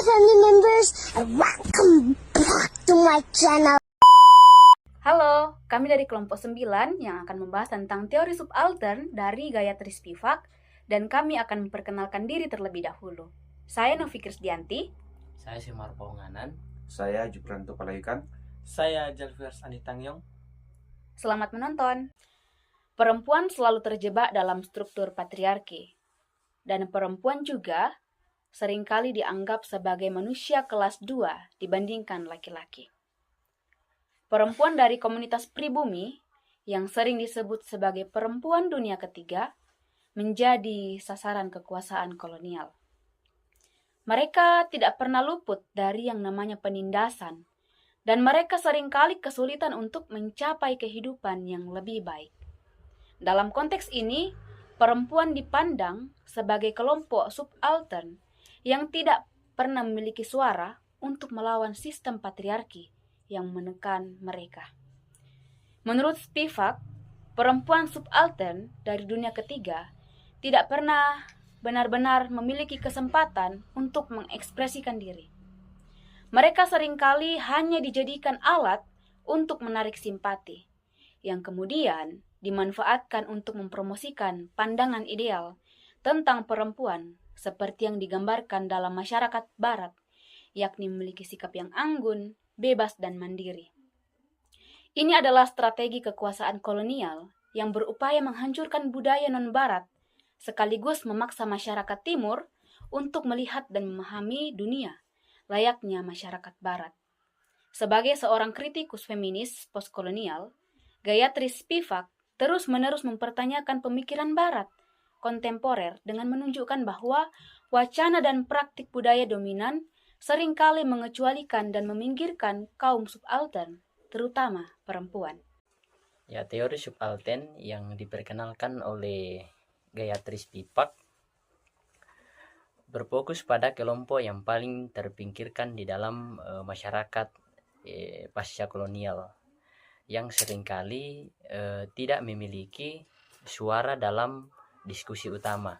family members, and welcome back to my channel. Halo, kami dari kelompok 9 yang akan membahas tentang teori subaltern dari Gayatri Spivak, dan kami akan memperkenalkan diri terlebih dahulu. Saya Novi Krisdianti. Saya Simar Paunganan. Saya Jupranto Palaikan. Saya Jalviers Anitangyong. Selamat menonton. Perempuan selalu terjebak dalam struktur patriarki, dan perempuan juga seringkali dianggap sebagai manusia kelas 2 dibandingkan laki-laki. Perempuan dari komunitas pribumi, yang sering disebut sebagai perempuan dunia ketiga, menjadi sasaran kekuasaan kolonial. Mereka tidak pernah luput dari yang namanya penindasan, dan mereka seringkali kesulitan untuk mencapai kehidupan yang lebih baik. Dalam konteks ini, perempuan dipandang sebagai kelompok subaltern yang tidak pernah memiliki suara untuk melawan sistem patriarki yang menekan mereka. Menurut Spivak, perempuan subaltern dari dunia ketiga tidak pernah benar-benar memiliki kesempatan untuk mengekspresikan diri. Mereka seringkali hanya dijadikan alat untuk menarik simpati, yang kemudian dimanfaatkan untuk mempromosikan pandangan ideal tentang perempuan seperti yang digambarkan dalam masyarakat barat, yakni memiliki sikap yang anggun, bebas, dan mandiri. Ini adalah strategi kekuasaan kolonial yang berupaya menghancurkan budaya non-barat, sekaligus memaksa masyarakat timur untuk melihat dan memahami dunia layaknya masyarakat barat. Sebagai seorang kritikus feminis postkolonial, Gayatri Spivak terus-menerus mempertanyakan pemikiran barat kontemporer dengan menunjukkan bahwa wacana dan praktik budaya dominan seringkali mengecualikan dan meminggirkan kaum subaltern, terutama perempuan. Ya, teori subaltern yang diperkenalkan oleh Gayatri Spivak berfokus pada kelompok yang paling terpinggirkan di dalam masyarakat pasca kolonial, yang seringkali tidak memiliki suara dalam diskusi utama.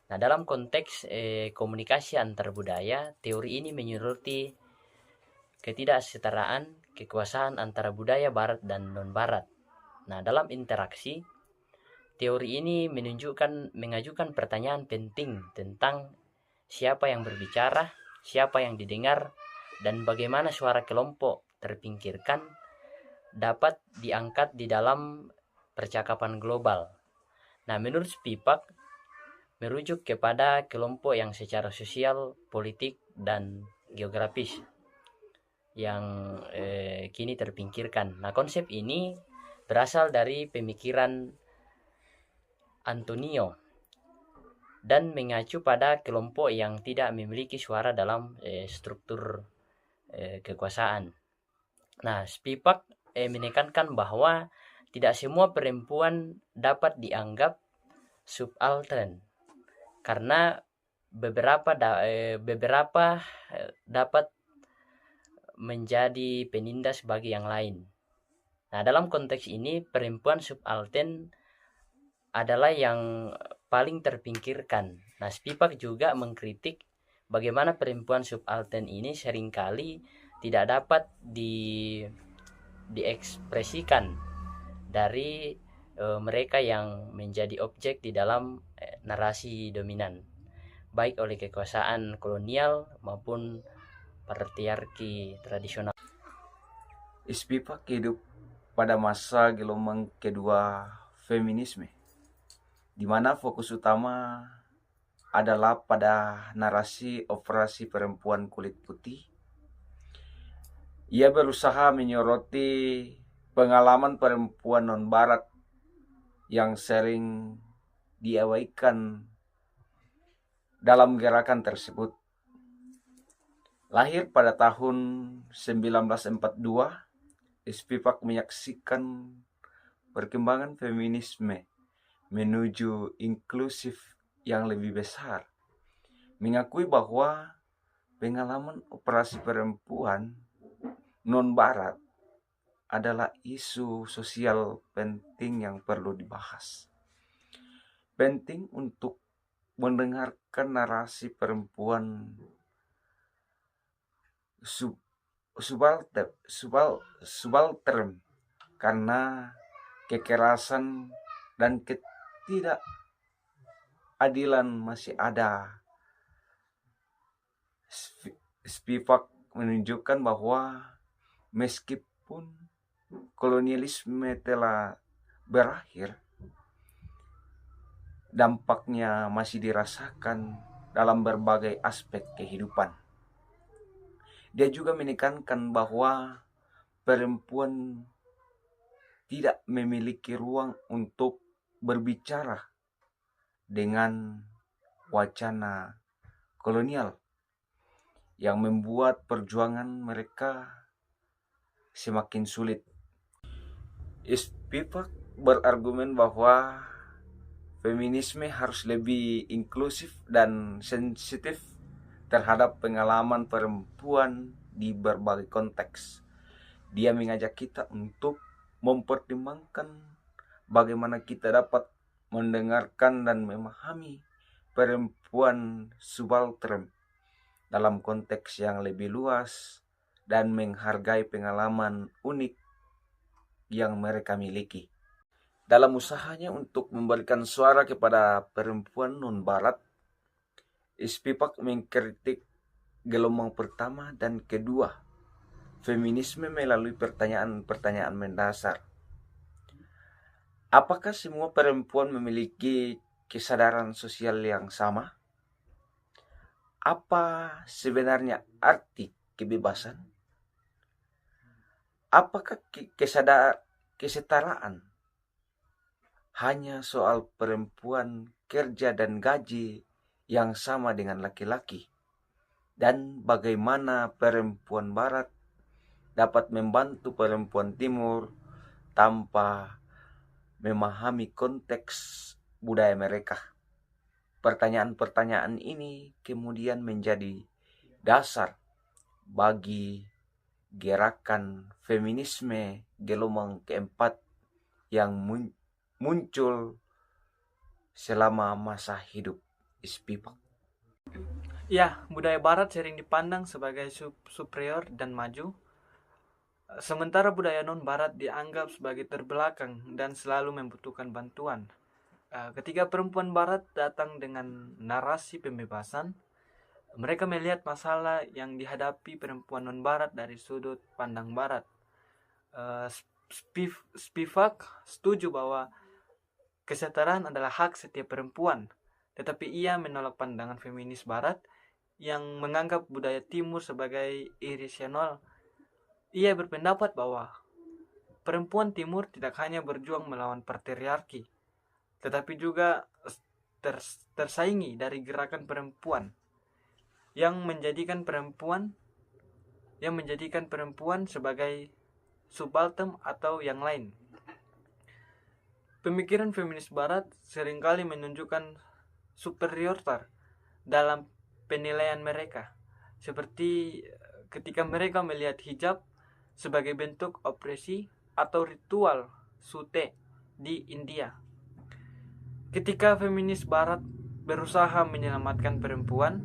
Nah, dalam konteks komunikasi antar budaya, teori ini menyoroti ketidaksetaraan kekuasaan antara budaya barat dan non-barat. Nah, dalam interaksi, teori ini mengajukan pertanyaan penting tentang siapa yang berbicara, siapa yang didengar, dan bagaimana suara kelompok terpinggirkan dapat diangkat di dalam percakapan global. Nah, menurut Spivak, merujuk kepada kelompok yang secara sosial, politik, dan geografis yang kini terpinggirkan. Nah, konsep ini berasal dari pemikiran Antonio dan mengacu pada kelompok yang tidak memiliki suara dalam struktur kekuasaan. Nah, Spivak menekankan bahwa tidak semua perempuan dapat dianggap subaltern, karena beberapa dapat menjadi penindas bagi yang lain. Nah, dalam konteks ini, perempuan subaltern adalah yang paling terpinggirkan. Nah, Spivak juga mengkritik bagaimana perempuan subaltern ini seringkali tidak dapat diekspresikan dari mereka yang menjadi objek di dalam narasi dominan, baik oleh kekuasaan kolonial maupun patriarki tradisional. Spivak hidup pada masa gelombang kedua feminisme, di mana fokus utama adalah pada narasi operasi perempuan kulit putih. Ia berusaha menyoroti pengalaman perempuan non-barat yang sering diabaikan dalam gerakan tersebut. Lahir pada tahun 1942, Spivak menyaksikan perkembangan feminisme menuju inklusif yang lebih besar, mengakui bahwa pengalaman operasi perempuan non-barat adalah isu sosial penting yang perlu dibahas. Penting untuk mendengarkan narasi perempuan sub, subaltern karena kekerasan dan ketidakadilan masih ada. Spivak menunjukkan bahwa meskipun kolonialisme telah berakhir, dampaknya masih dirasakan dalam berbagai aspek kehidupan. Dia juga menekankan bahwa perempuan tidak memiliki ruang untuk berbicara dengan wacana kolonial yang membuat perjuangan mereka semakin sulit. Spivak berargumen bahwa feminisme harus lebih inklusif dan sensitif terhadap pengalaman perempuan di berbagai konteks. Dia mengajak kita untuk mempertimbangkan bagaimana kita dapat mendengarkan dan memahami perempuan subaltern dalam konteks yang lebih luas dan menghargai pengalaman unik yang mereka miliki. Dalam usahanya untuk memberikan suara kepada perempuan non-barat, Spivak mengkritik gelombang pertama dan kedua feminisme melalui pertanyaan-pertanyaan mendasar. Apakah semua perempuan memiliki kesadaran sosial yang sama? Apa sebenarnya arti kebebasan? Apakah kesetaraan hanya soal perempuan kerja dan gaji yang sama dengan laki-laki? Dan bagaimana perempuan barat dapat membantu perempuan timur tanpa memahami konteks budaya mereka? Pertanyaan-pertanyaan ini kemudian menjadi dasar bagi gerakan feminisme gelombang keempat yang muncul selama masa hidup Spivak. Ya, budaya barat sering dipandang sebagai superior dan maju, sementara budaya non-barat dianggap sebagai terbelakang dan selalu membutuhkan bantuan. Ketika perempuan barat datang dengan narasi pembebasan, mereka melihat masalah yang dihadapi perempuan non-barat dari sudut pandang barat. Spivak setuju bahwa kesetaraan adalah hak setiap perempuan, tetapi ia menolak pandangan feminis barat yang menganggap budaya timur sebagai irasional. Ia berpendapat bahwa perempuan timur tidak hanya berjuang melawan patriarki, tetapi juga tersaingi dari gerakan perempuan yang menjadikan perempuan sebagai subaltern atau yang lain. Pemikiran feminis barat seringkali menunjukkan superioritas dalam penilaian mereka, seperti ketika mereka melihat hijab sebagai bentuk opresi atau ritual sute di India. Ketika feminis barat berusaha menyelamatkan perempuan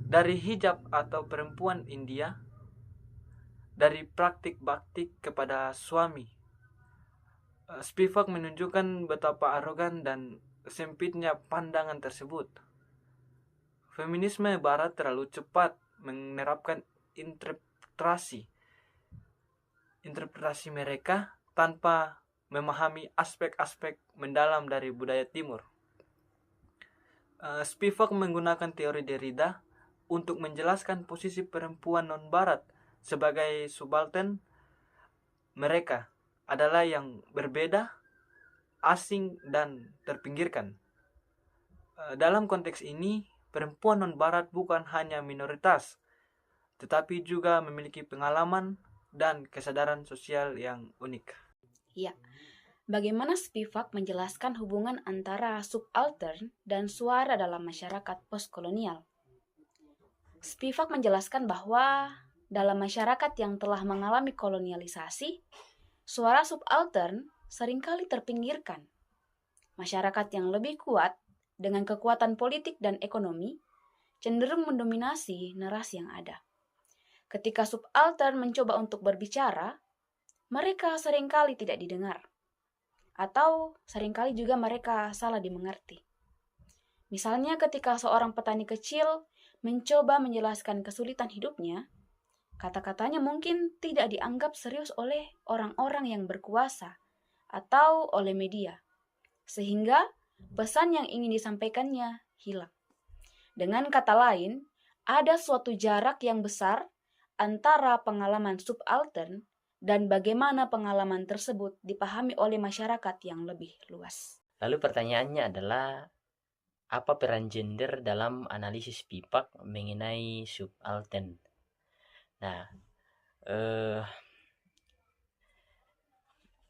dari hijab atau perempuan India dari praktik bakti kepada suami, Spivak menunjukkan betapa arogan dan sempitnya pandangan tersebut. Feminisme barat terlalu cepat menerapkan interpretasi mereka tanpa memahami aspek-aspek mendalam dari budaya timur. Spivak menggunakan teori Derrida untuk menjelaskan posisi perempuan non-barat sebagai subaltern. Mereka adalah yang berbeda, asing, dan terpinggirkan. Dalam konteks ini, perempuan non-barat bukan hanya minoritas, tetapi juga memiliki pengalaman dan kesadaran sosial yang unik. Ya, bagaimana Spivak menjelaskan hubungan antara subaltern dan suara dalam masyarakat postkolonial? Spivak menjelaskan bahwa dalam masyarakat yang telah mengalami kolonialisasi, suara subaltern seringkali terpinggirkan. Masyarakat yang lebih kuat dengan kekuatan politik dan ekonomi cenderung mendominasi narasi yang ada. Ketika subaltern mencoba untuk berbicara, mereka seringkali tidak didengar. Atau seringkali juga mereka salah dimengerti. Misalnya ketika seorang petani kecil mencoba menjelaskan kesulitan hidupnya, kata-katanya mungkin tidak dianggap serius oleh orang-orang yang berkuasa atau oleh media, sehingga pesan yang ingin disampaikannya hilang. Dengan kata lain, ada suatu jarak yang besar antara pengalaman subaltern dan bagaimana pengalaman tersebut dipahami oleh masyarakat yang lebih luas. Lalu pertanyaannya adalah, apa peran gender dalam analisis PIPAK mengenai subaltern? Nah,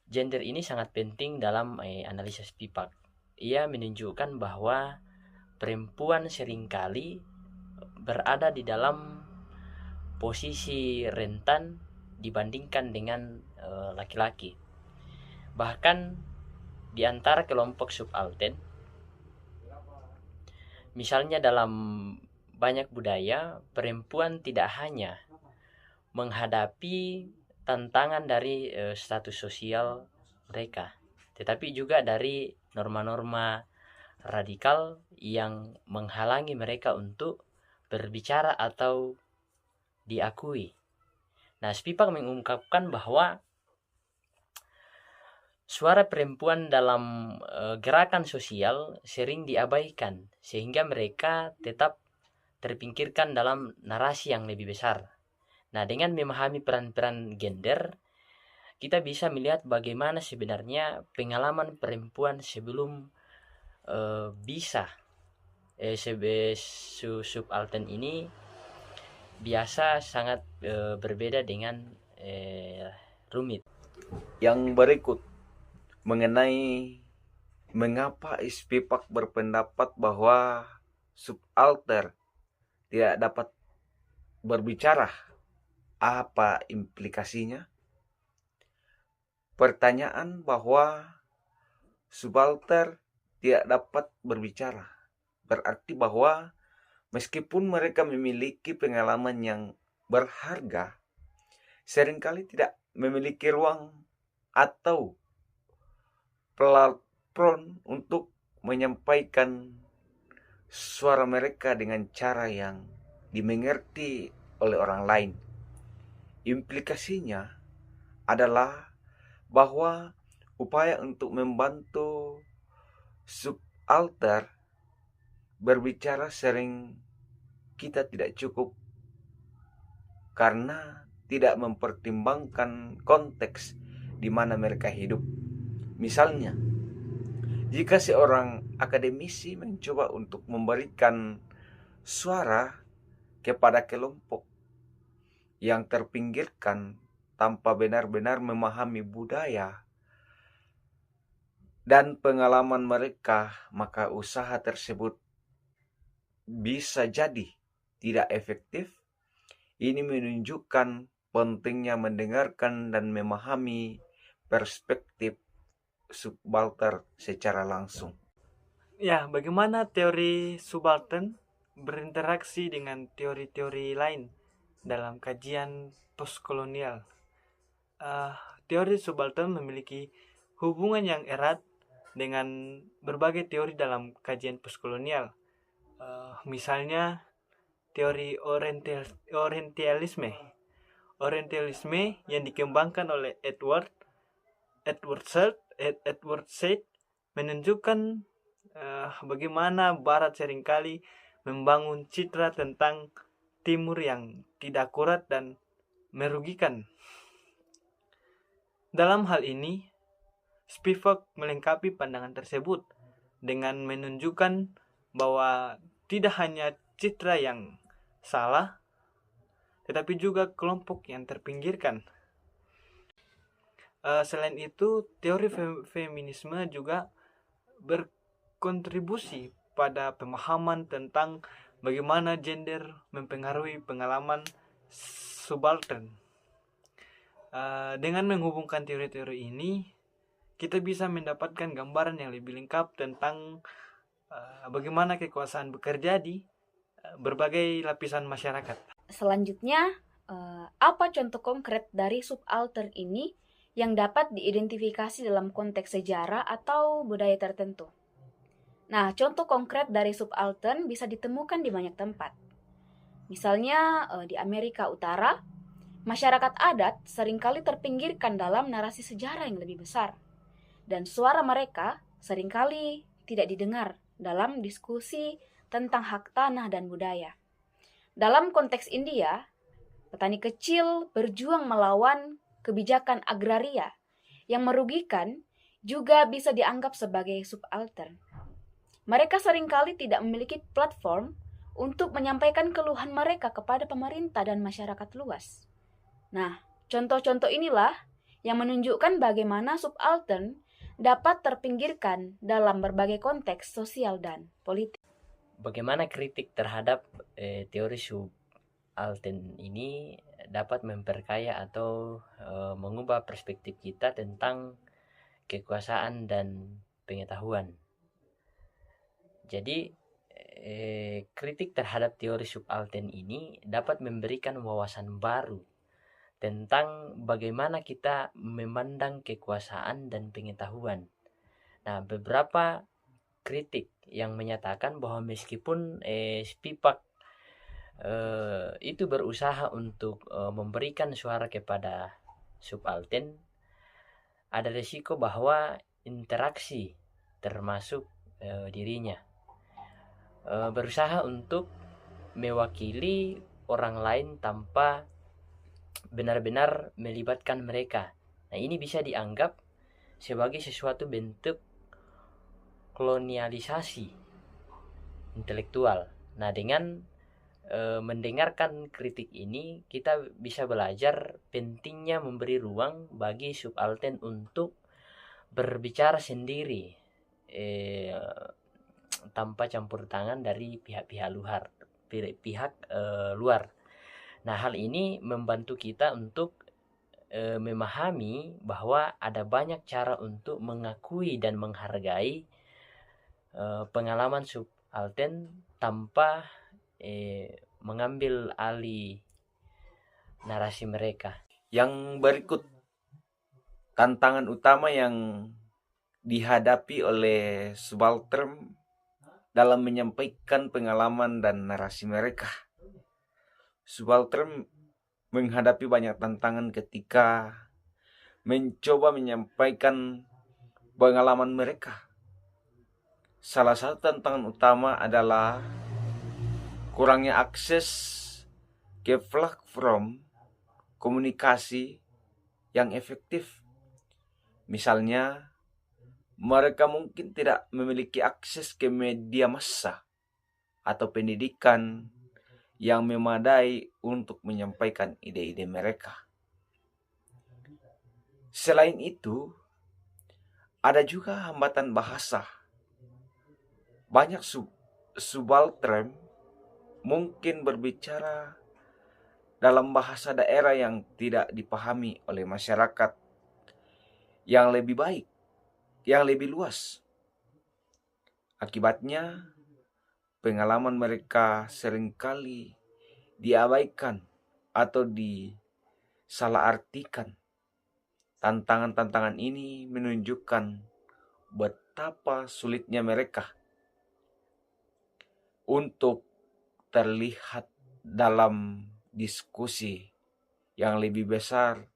gender ini sangat penting dalam analisis PIPAK. Ia menunjukkan bahwa perempuan seringkali berada di dalam posisi rentan dibandingkan dengan laki-laki. Bahkan di antara kelompok subaltern, misalnya dalam banyak budaya, perempuan tidak hanya menghadapi tantangan dari status sosial mereka, tetapi juga dari norma-norma radikal yang menghalangi mereka untuk berbicara atau diakui. Nah, Spivak mengungkapkan bahwa suara perempuan dalam gerakan sosial sering diabaikan, sehingga mereka tetap terpinggirkan dalam narasi yang lebih besar. Nah, dengan memahami peran-peran gender, kita bisa melihat bagaimana sebenarnya pengalaman perempuan sebelum bisa subaltern ini biasa sangat berbeda dengan rumit. Yang berikut mengenai mengapa Spivak berpendapat bahwa subaltern tidak dapat berbicara. Apa implikasinya? Pertanyaan bahwa subaltern tidak dapat berbicara berarti bahwa meskipun mereka memiliki pengalaman yang berharga, seringkali tidak memiliki ruang atau platform untuk menyampaikan suara mereka dengan cara yang dimengerti oleh orang lain. Implikasinya adalah bahwa upaya untuk membantu subaltern berbicara sering kita tidak cukup karena tidak mempertimbangkan konteks di mana mereka hidup. Misalnya, jika seorang akademisi mencoba untuk memberikan suara kepada kelompok yang terpinggirkan tanpa benar-benar memahami budaya dan pengalaman mereka, maka usaha tersebut bisa jadi tidak efektif. Ini menunjukkan pentingnya mendengarkan dan memahami perspektif subaltern secara langsung. Ya, bagaimana teori subaltern berinteraksi dengan teori-teori lain dalam kajian postkolonial? Teori subaltern memiliki hubungan yang erat dengan berbagai teori dalam kajian postkolonial. Misalnya teori orientalisme yang dikembangkan oleh Edward Said menunjukkan bagaimana Barat seringkali membangun citra tentang Timur yang tidak akurat dan merugikan. Dalam hal ini, Spivak melengkapi pandangan tersebut dengan menunjukkan bahwa tidak hanya citra yang salah, tetapi juga kelompok yang terpinggirkan. Selain itu, teori feminisme juga berkontribusi pada pemahaman tentang bagaimana gender mempengaruhi pengalaman subaltern. Dengan menghubungkan teori-teori ini, kita bisa mendapatkan gambaran yang lebih lengkap tentang bagaimana kekuasaan bekerja di berbagai lapisan masyarakat. Selanjutnya, apa contoh konkret dari subaltern ini yang dapat diidentifikasi dalam konteks sejarah atau budaya tertentu. Nah, contoh konkret dari subaltern bisa ditemukan di banyak tempat. Misalnya di Amerika Utara, masyarakat adat seringkali terpinggirkan dalam narasi sejarah yang lebih besar, dan suara mereka seringkali tidak didengar dalam diskusi tentang hak tanah dan budaya. Dalam konteks India, petani kecil berjuang melawan kebijakan agraria yang merugikan juga bisa dianggap sebagai subaltern. Mereka seringkali tidak memiliki platform untuk menyampaikan keluhan mereka kepada pemerintah dan masyarakat luas. Nah, contoh-contoh inilah yang menunjukkan bagaimana subaltern dapat terpinggirkan dalam berbagai konteks sosial dan politik. Bagaimana kritik terhadap teori subaltern ini dapat memperkaya atau mengubah perspektif kita tentang kekuasaan dan pengetahuan. Jadi, kritik terhadap teori subaltern ini dapat memberikan wawasan baru tentang bagaimana kita memandang kekuasaan dan pengetahuan. Nah, beberapa kritik yang menyatakan bahwa meskipun Spivak itu berusaha untuk memberikan suara kepada subaltern, ada risiko bahwa interaksi termasuk dirinya berusaha untuk mewakili orang lain tanpa benar-benar melibatkan mereka. Nah, ini bisa dianggap sebagai sesuatu bentuk kolonialisasi intelektual. Nah, dengan mendengarkan kritik ini, kita bisa belajar pentingnya memberi ruang bagi subaltern untuk berbicara sendiri tanpa campur tangan dari pihak-pihak luar. Nah, hal ini membantu kita untuk memahami bahwa ada banyak cara untuk mengakui dan menghargai pengalaman subaltern tanpa mengambil alih narasi mereka. Yang berikut tantangan utama yang dihadapi oleh subaltern dalam menyampaikan pengalaman dan narasi mereka. Subaltern menghadapi banyak tantangan ketika mencoba menyampaikan pengalaman mereka. Salah satu tantangan utama adalah kurangnya akses ke platform komunikasi yang efektif. Misalnya, mereka mungkin tidak memiliki akses ke media massa atau pendidikan yang memadai untuk menyampaikan ide-ide mereka. Selain itu, ada juga hambatan bahasa. Banyak subaltern mungkin berbicara dalam bahasa daerah yang tidak dipahami oleh masyarakat yang lebih baik, yang lebih luas. Akibatnya, pengalaman mereka seringkali diabaikan atau disalahartikan. Tantangan-tantangan ini menunjukkan betapa sulitnya mereka untuk terlihat dalam diskusi yang lebih besar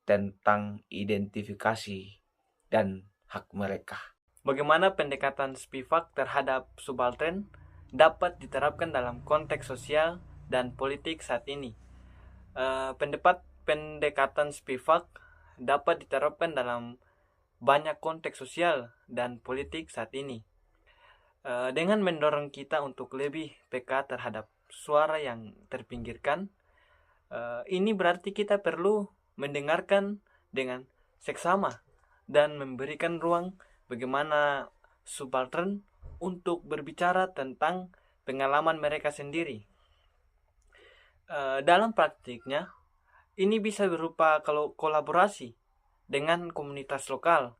tentang identifikasi dan hak mereka. Bagaimana pendekatan Spivak terhadap subaltern dapat diterapkan dalam konteks sosial dan politik saat ini? Pendekatan Spivak dapat diterapkan dalam banyak konteks sosial dan politik saat ini. Dengan mendorong kita untuk lebih peka terhadap suara yang terpinggirkan, ini berarti kita perlu mendengarkan dengan seksama dan memberikan ruang bagaimana subaltern untuk berbicara tentang pengalaman mereka sendiri. Dalam praktiknya, ini bisa berupa kolaborasi dengan komunitas lokal,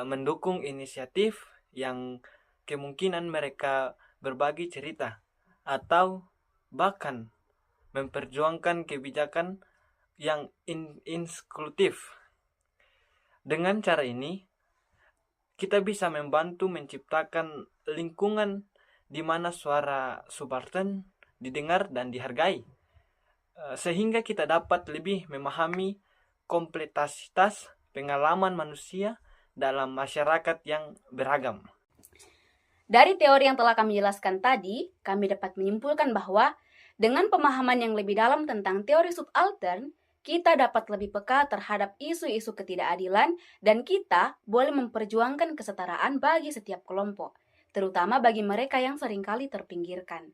mendukung inisiatif yang kemungkinan mereka berbagi cerita, atau bahkan memperjuangkan kebijakan yang inklusif. Dengan cara ini, kita bisa membantu menciptakan lingkungan di mana suara subaltern didengar dan dihargai, sehingga kita dapat lebih memahami kompleksitas pengalaman manusia dalam masyarakat yang beragam. Dari teori yang telah kami jelaskan tadi, kami dapat menyimpulkan bahwa dengan pemahaman yang lebih dalam tentang teori subaltern, kita dapat lebih peka terhadap isu-isu ketidakadilan dan kita boleh memperjuangkan kesetaraan bagi setiap kelompok, terutama bagi mereka yang seringkali terpinggirkan.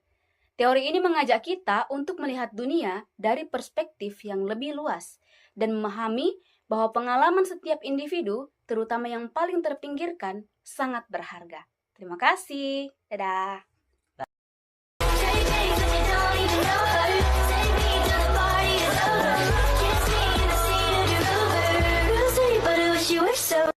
Teori ini mengajak kita untuk melihat dunia dari perspektif yang lebih luas dan memahami bahwa pengalaman setiap individu, terutama yang paling terpinggirkan, sangat berharga. Terima kasih. Dadah. Take me to you don't even know her. Take me till the party is over. Kiss me in the seat of your Rover. Real sweet, but I wish you were so